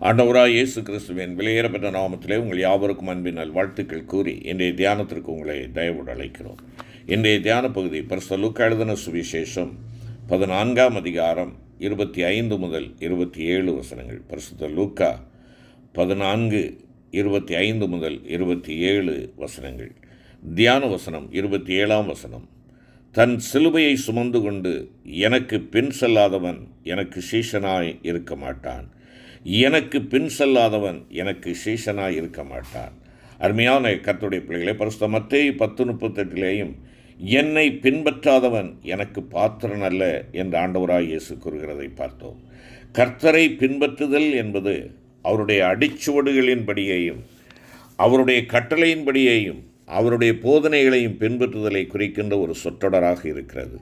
ஆண்டவராய் இயேசு கிறிஸ்துவின் விலையேறப்பட்ட நாமத்திலே உங்கள் யாவருக்கும் அன்பின் வாழ்த்துக்கள் கூறி இன்றைய தியானத்திற்கு உங்களை தயவோடு அழைக்கிறோம். இன்றைய தியான பகுதி பரிசுத்த லூக்கா எழுதின சுவிசேஷம் 14ஆம் அதிகாரம் 25 முதல் 27 வசனங்கள். பரிசுத்த லூக்கா 14:25 முதல் 27 வசனங்கள். தியான வசனம் 27ஆம் வசனம். தன் சிலுவையை சுமந்து கொண்டு எனக்கு பின் செல்லாதவன் எனக்கு சீஷனாய் இருக்க மாட்டான். எனக்கு பின் செல்லாதவன் எனக்கு சீஷனாய் இருக்க மாட்டான். அருமையான கர்த்தருடைய பிள்ளைகளே, பரிசுத்த மத்தேயு 10:38 என்னை பின்பற்றாதவன் எனக்கு பாத்திரன் அல்ல என்று ஆண்டவராய் இயேசு கூறுகிறதை பார்த்தோம். கர்த்தரை பின்பற்றுதல் என்பது அவருடைய அடிச்சுவடுகளின்படியையும் அவருடைய கட்டளையின்படியையும் அவருடைய போதனைகளையும் பின்பற்றுதலை குறிக்கின்ற ஒரு சொற்றொடராக இருக்கிறது.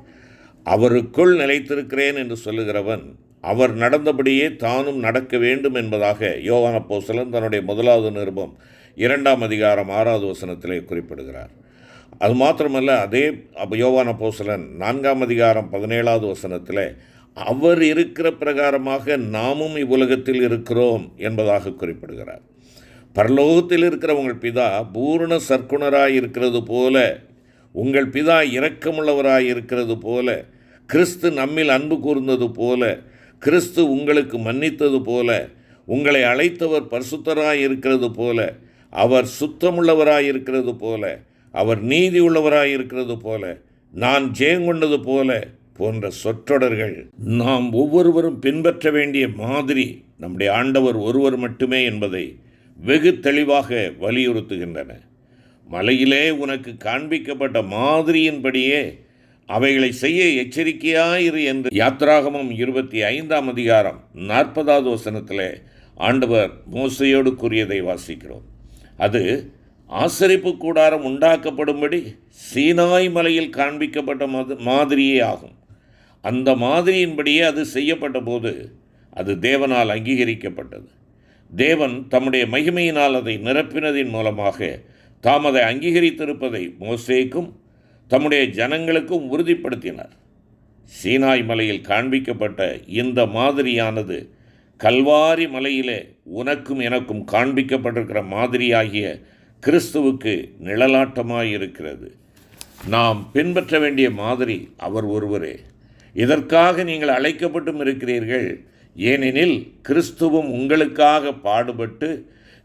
அவருக்குள் நிலைத்திருக்கிறேன் என்று சொல்லுகிறவன் அவர் நடந்தபடியே தானும் நடக்க வேண்டும் என்பதாக யோவான் அப்போஸ்தலன் தன்னுடைய 1வது நிருபம் 2ஆம் அதிகாரம் 6வது வசனத்திலே குறிப்பிடுகிறார். அது மாத்திரமல்ல, அதே யோவான் அப்போஸ்தலன் 4ஆம் அதிகாரம் 17வது வசனத்தில் அவர் இருக்கிற பிரகாரமாக நாமும் இவ்வுலகத்தில் இருக்கிறோம் என்பதாக குறிப்பிடுகிறார். பரலோகத்தில் இருக்கிற உங்கள் பிதா பூரண சற்குணராய் இருக்கிறது போல, உங்கள் பிதா இரக்கமுள்ளவராய் இருக்கிறது போல, கிறிஸ்து நம்மில் அன்பு கூர்ந்தது போல, கிறிஸ்து உங்களுக்கு மன்னித்தது போல, உங்களை அழைத்தவர் பரிசுத்தராய் இருக்கிறது போல, அவர் சுத்தமுள்ளவராய் இருக்கிறது போல, அவர் நீதி உள்ளவராய் இருக்கிறது போல, நான் ஜெயங்கொண்டது போல போன்ற சொற்றொடர்கள் நாம் ஒவ்வொருவரும் பின்பற்ற வேண்டிய மாதிரி நம்முடைய ஆண்டவர் ஒருவர் மட்டுமே என்பதை வெகு தெளிவாக வலியுறுத்துகின்றன. மலையிலே உனக்கு காண்பிக்கப்பட்ட மாதிரியின்படியே அவைகளை செய்ய எச்சரிக்கையாயிரு என்று யாத்ராகமம் 25ஆம் அதிகாரம் 40வது வசனத்தில் ஆண்டவர் மோசையோடு கூறியதை வாசிக்கிறோம். அது ஆசரிப்பு கூடாரம் உண்டாக்கப்படும்படி சீனாய் மலையில் காண்பிக்கப்பட்ட மாதிரியே ஆகும். அந்த மாதிரியின்படியே அது செய்யப்பட்ட போது அது தேவனால் அங்கீகரிக்கப்பட்டது. தேவன் தம்முடைய மகிமையினால் அதை நிரப்பினதின் மூலமாக தாம் அதை அங்கீகரித்திருப்பதை மோசேக்கும் தம்முடைய ஜனங்களுக்கும் உறுதிப்படுத்தினார். சீனாய் மலையில் காண்பிக்கப்பட்ட இந்த மாதிரியானது கல்வாரி மலையிலே உனக்கும் எனக்கும் காண்பிக்கப்பட்டிருக்கிற மாதிரியாகிய கிறிஸ்துவுக்கு நிழலாட்டமாயிருக்கிறது. நாம் பின்பற்ற வேண்டிய மாதிரி அவர் ஒருவரே. இதற்காக நீங்கள் அழைக்கப்பட்டும் இருக்கிறீர்கள். ஏனெனில் கிறிஸ்துவும் உங்களுக்காக பாடுபட்டு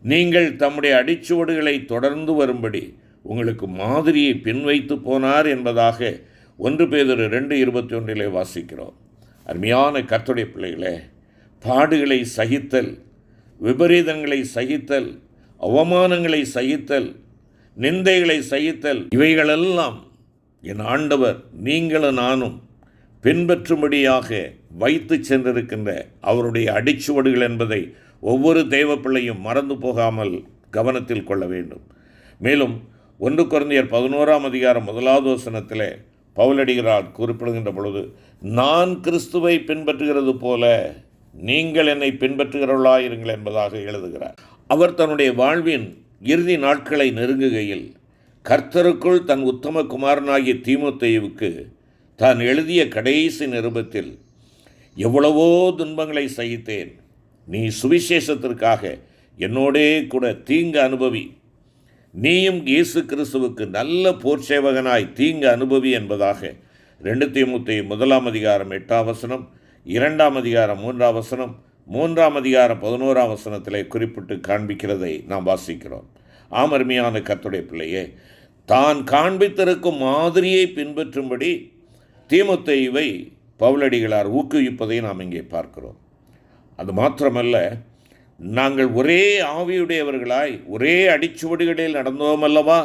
நீங்கள் தம்முடைய அடிச்சுவடுகளை தொடர்ந்து வரும்படி உங்களுக்கு மாதிரியை பின்வைத்து போனார் என்பதாக 1 பேதுரு 2:21 வாசிக்கிறோம். அருமையான கர்த்தருடைய பிள்ளைகளே, பாடுகளை சகித்தல், விபரீதங்களை சகித்தல், அவமானங்களை சகித்தல், நிந்தைகளை சகித்தல், இவைகளெல்லாம் என் ஆண்டவர் நீங்களும் நானும் பின்பற்றும்படியாக வைத்து சென்றிருக்கின்ற அவருடைய அடிச்சுவடுகள் என்பதை ஒவ்வொரு தெய்வ பிள்ளையும் மறந்து போகாமல் கவனத்தில் கொள்ள வேண்டும். மேலும் 1 கொரிந்தியர் 11ஆம் அதிகாரம் 1வது வசனத்தில் பவுலடிகளார் குறிப்பிடுகின்ற பொழுது, நான் கிறிஸ்துவை பின்பற்றுகிறது போல நீங்கள் என்னை பின்பற்றுகிறவர்களாயிருங்கள் என்பதாக எழுதுகிறார். அவர் தன்னுடைய வாழ்வின் இறுதி நாட்களை நெருங்குகையில் கர்த்தருக்குள் தன் உத்தம குமாரனாகிய தீமோத்தேயுவுக்கு தான் எழுதிய கடைசி நிருபத்தில், எவ்வளவோ துன்பங்களை சகித்தேன், நீ சுவிசேஷத்திற்காக என்னோடே கூட தீங்கு அனுபவி, நீயும் இயேசு கிறிஸ்துவுக்கு நல்ல போர்ச்சேவகனாய் தீங்கு அனுபவி என்பதாக 2 தீமோத்தேயு 1ஆம் அதிகாரம் 8ஆம் வசனம், 2ஆம் அதிகாரம் 3ஆம் வசனம், 3ஆம் அதிகாரம் 11ஆம் வசனத்திலே குறிப்பிட்டு காண்பிக்கிறதை நாம் வாசிக்கிறோம். அருமையான கர்த்தருடைய பிள்ளையே, தான் காண்பித்திருக்கும் மாதிரியை பின்பற்றும்படி தீமோத்தேயுவை பவுலடிகளார் ஊக்குவிப்பதை நாம் இங்கே பார்க்கிறோம். அது மாத்திரமல்ல, நாங்கள் ஒரே ஆவியுடையவர்களாய் ஒரே அடிச்சுவடுகளில் நடந்தோமல்லவா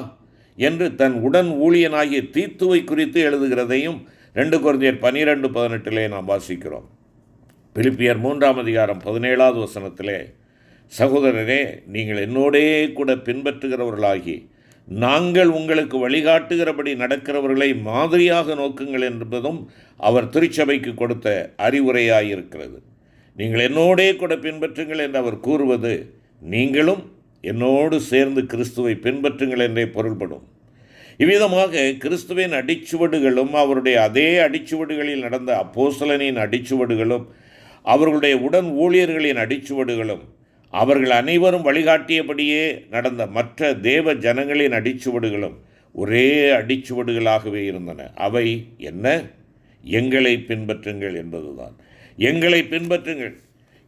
என்று தன் உடன் ஊழியனாகிய தீத்துவை குறித்து எழுதுகிறதையும் 2 கொரிந்தியர் 12:18 நாம் வாசிக்கிறோம். பிலிப்பியர் 3ஆம் அதிகாரம் 17வது வசனத்திலே, சகோதரரே, நீங்கள் என்னோடே கூட பின்பற்றுகிறவர்களாகி நாங்கள் உங்களுக்கு வழிகாட்டுகிறபடி நடக்கிறவர்களை மாதிரியாக நோக்குங்கள் என்பதும் அவர் திருச்சபைக்கு கொடுத்த அறிவுரையாயிருக்கிறது. நீங்கள் என்னோடே கூட பின்பற்றுங்கள் என்று அவர் கூறுவது, நீங்களும் என்னோடு சேர்ந்து கிறிஸ்துவை பின்பற்றுங்கள் என்றே பொருள்படும். இவ்விதமாக கிறிஸ்துவின் அடிச்சுவடுகளும் அவருடைய அதே அடிச்சுவடுகளில் நடந்த அப்போஸ்தலனின் அடிச்சுவடுகளும் அவர்களுடைய உடன் ஊழியர்களின் அடிச்சுவடுகளும் அவர்கள் அனைவரும் வழிகாட்டியபடியே நடந்த மற்ற தேவ ஜனங்களின் அடிச்சுவடுகளும் ஒரே அடிச்சுவடுகளாகவே இருந்தன. அவை என்ன? எங்களை பின்பற்றுங்கள் என்பதுதான். எங்களை பின்பற்றுங்கள்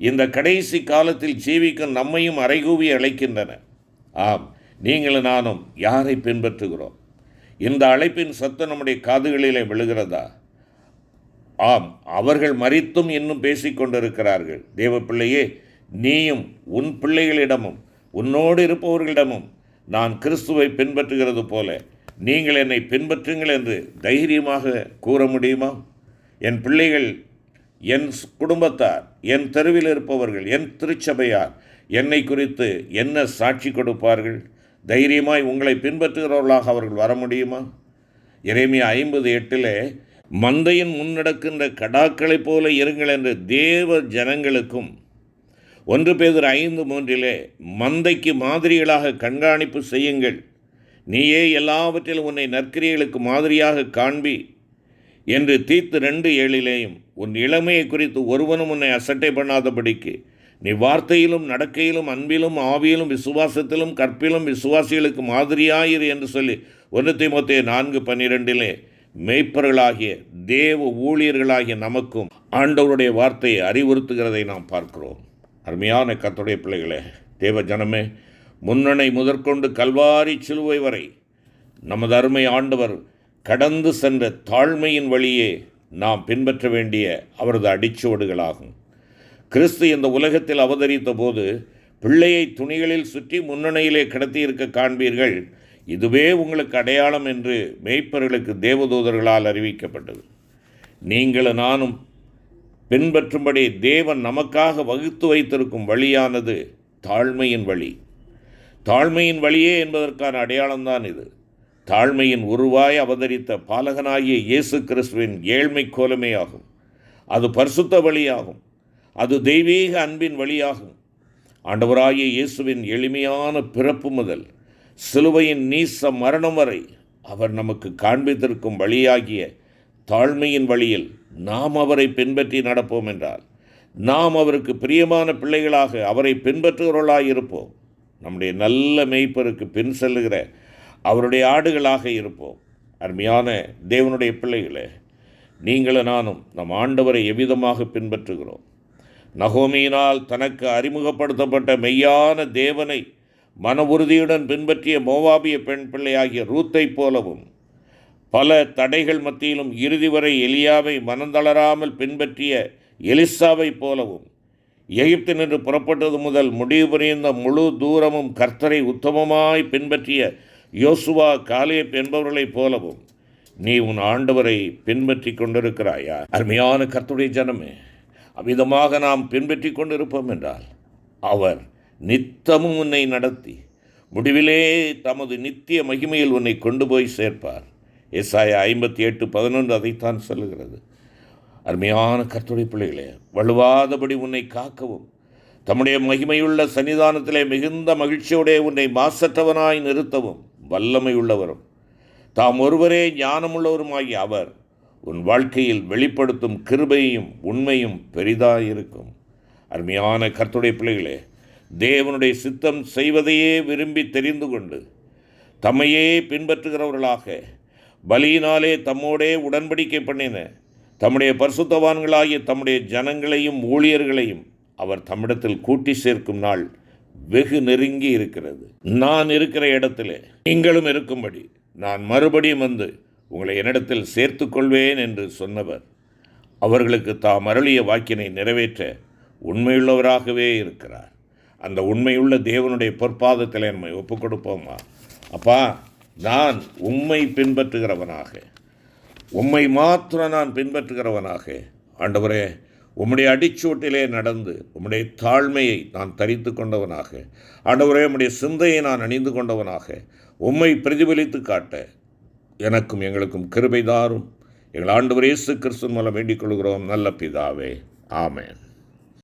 இந்த கடைசி காலத்தில் ஜீவிக்கும் நம்மையும் அறைகூவி அழைக்கின்றன. ஆம், நீங்களும் நானும் யாரை பின்பற்றுகிறோம்? இந்த அழைப்பின் சத்தம் நம்முடைய காதுகளிலே விழுகிறதா? ஆம், அவர்கள் மரித்தும் இன்னும் பேசிக்கொண்டிருக்கிறார்கள். தேவ பிள்ளையே, நீயும் உன் பிள்ளைகளிடமும் உன்னோடு இருப்பவர்களிடமும் நான் கிறிஸ்துவை பின்பற்றுகிறது போல நீங்கள் என்னை பின்பற்றுங்கள் என்று தைரியமாக கூற முடியுமா? என் பிள்ளைகள், என் குடும்பத்தார், என் தெருவில் இருப்பவர்கள், என் திருச்சபையார் என்னை குறித்து என்ன சாட்சி கொடுப்பார்கள்? தைரியமாய் உங்களை பின்பற்றுகிறவர்களாக அவர்கள் வர முடியுமா? எரேமியா 50:8 மந்தையின் முன்னடக்கின்ற கடாக்களைப் போல இருங்கள் என்று தேவ ஜனங்களுக்கும் 1 பேதுரு 5:3 மந்தைக்கு மாதிரிகளாக கண்காணிப்பு செய்யுங்கள், நீயே எல்லாவற்றிலும் உன்னை நற்கிரியைகளுக்கு மாதிரியாக காண்பி என்று தீத்து 2:7 உன் இளமையை குறித்து ஒருவனும் உன்னை அசட்டை பண்ணாதபடிக்கு நீ வார்த்தையிலும் நடக்கையிலும் அன்பிலும் ஆவியிலும் விசுவாசத்திலும் கற்பிலும் விசுவாசிகளுக்கு மாதிரியாயிரு என்று சொல்லி 1 தீமோத்தேயு 4:12 மேய்ப்பர்களாகிய தேவ ஊழியர்களாகிய நமக்கும் ஆண்டவருடைய வார்த்தையை அறிவுறுத்துகிறதை நாம் பார்க்கிறோம். அருமையான கர்த்தருடைய பிள்ளைகளே, தேவ ஜனமே, முன்னணை முதற்கொண்டு கல்வாரி சிலுவை வரை நமது அருமை ஆண்டவர் கடந்து சென்ற தாழ்மையின் வழியே நாம் பின்பற்ற வேண்டிய அவரது அடிச்சுவடுகளாகும். கிறிஸ்து இந்த உலகத்தில் அவதரித்த போது பிள்ளையை துணிகளில் சுற்றி முன்னணியிலே கிடத்தியிருக்க காண்பீர்கள், இதுவே உங்களுக்கு அடையாளம் என்று மேய்ப்பர்களுக்கு தேவதூதர்களால் அறிவிக்கப்பட்டது. நீங்களும் நானும் பின்பற்றும்படி தேவன் நமக்காக வகுத்து வைத்திருக்கும் வழியானது தாழ்மையின் வழி. தாழ்மையின் வழியே என்பதற்கான அடையாளம்தான் இது. தாழ்மையின் உருவாய் அவதரித்த பாலகனாகிய இயேசு கிறிஸ்துவின் ஏழ்மை கோலமே ஆகும். அது பரிசுத்த வழியாகும். அது தெய்வீக அன்பின் வழியாகும். ஆண்டவராகிய இயேசுவின் எளிமையான பிறப்பு முதல் சிலுவையின் நீச மரணம் வரை அவர் நமக்கு காண்பித்திருக்கும் வழியாகிய தாழ்மையின் வழியில் நாம் அவரை பின்பற்றி நடப்போம் என்றால் நாம் அவருக்கு பிரியமான பிள்ளைகளாக அவரை பின்பற்றுகிறவர்களாக இருப்போம். நம்முடைய நல்ல மேய்ப்பருக்கு பின் செல்லுகிற அவருடைய ஆடுகளாக இருப்போம். அருமையான தேவனுடைய பிள்ளைகளே, நீங்களும் நானும் நம் ஆண்டவரை எவ்விதமாக பின்பற்றுகிறோம்? நகோமியினால் தனக்கு அறிமுகப்படுத்தப்பட்ட மெய்யான தேவனை மன உறுதியுடன் பின்பற்றிய மோவாபிய பெண் பிள்ளையாகிய ரூத்தை போலவும், பல தடைகள் மத்தியிலும் இறுதி வரை எலியாவை மனந்தளராமல் பின்பற்றிய எலிசாவை போலவும், எகிப்தினின்று புறப்பட்டது முதல் முடிவு புரிந்த முழு தூரமும் கர்த்தரை உத்தமமாய் பின்பற்றிய யோசுவா காலேப் என்பவர்களைப் போலவும் நீ உன் ஆண்டவரை பின்பற்றி கொண்டிருக்கிறாயா? அருமையான கர்த்தருடைய ஜனமே, அவ்விதமாக நாம் பின்பற்றி கொண்டிருப்போம் என்றால் அவர் நித்தமும் உன்னை நடத்தி முடிவிலே தமது நித்திய மகிமையில் உன்னை கொண்டு போய் சேர்ப்பார். ஏசாயா 58:11 அதைத்தான் சொல்லுகிறது. அருமையான கர்த்தருடைய பிள்ளைகளே, வலுவாதபடி உன்னை காக்கவும் தம்முடைய மகிமையுள்ள சன்னிதானத்திலே மிகுந்த மகிழ்ச்சியோடைய உன்னை மாசற்றவனாய் நிறுத்தவும் வல்லமையுள்ளவரும் தாம் ஒருவரே ஞானமுள்ளவருமாகிய அவர் உன் வாழ்க்கையில் வெளிப்படுத்தும் கிருபையும் உண்மையும் பெரிதாயிருக்கும். அருமையான கர்த்தருடைய பிள்ளைகளே, தேவனுடைய சித்தம் செய்வதையே விரும்பி தெரிந்து கொண்டு தம்மையே பின்பற்றுகிறவர்களாக பலியினாலே தம்மோடே உடன்படிக்கை பண்ணின தம்முடைய பரிசுத்தவான்களாகிய தம்முடைய ஜனங்களையும் ஊழியர்களையும் அவர் தம்மிடத்தில் கூட்டி சேர்க்கும் நாள் வெகு நெருங்கி இருக்கிறது. நான் இருக்கிற இடத்திலே நீங்களும் இருக்கும்படி நான் மறுபடியும் வந்து உங்களை என்னிடத்தில் சேர்த்து கொள்வேன் என்று சொன்னவர் அவர்களுக்கு தாம் அருளிய வாக்கினை நிறைவேற்ற உண்மையுள்ளவராகவே இருக்கிறார். அந்த உண்மையுள்ள தேவனுடைய பொற்பாதத்தில் நம்மை ஒப்புக் கொடுப்போமா? அப்பா, நான் உம்மை பின்பற்றுகிறவனாக, உம்மை மாத்திரம் நான் பின்பற்றுகிறவனாக, ஆண்டவரே உம்முடைய அடிச்சூட்டிலே நடந்து உம்முடைய தாழ்மையை நான் தரித்து கொண்டவனாக, ஆண்டவரே உம்முடைய சிந்தையை நான் அணிந்து கொண்டவனாக உம்மை பிரதிபலித்து காட்ட எனக்கும் எங்களுக்கும் கிருபை தாரும். எங்கள் ஆண்டவர் இயேசு கிறிஸ்து மூலம் வேண்டிக் கொள்கிறோம் நல்ல பிதாவே. ஆமென்.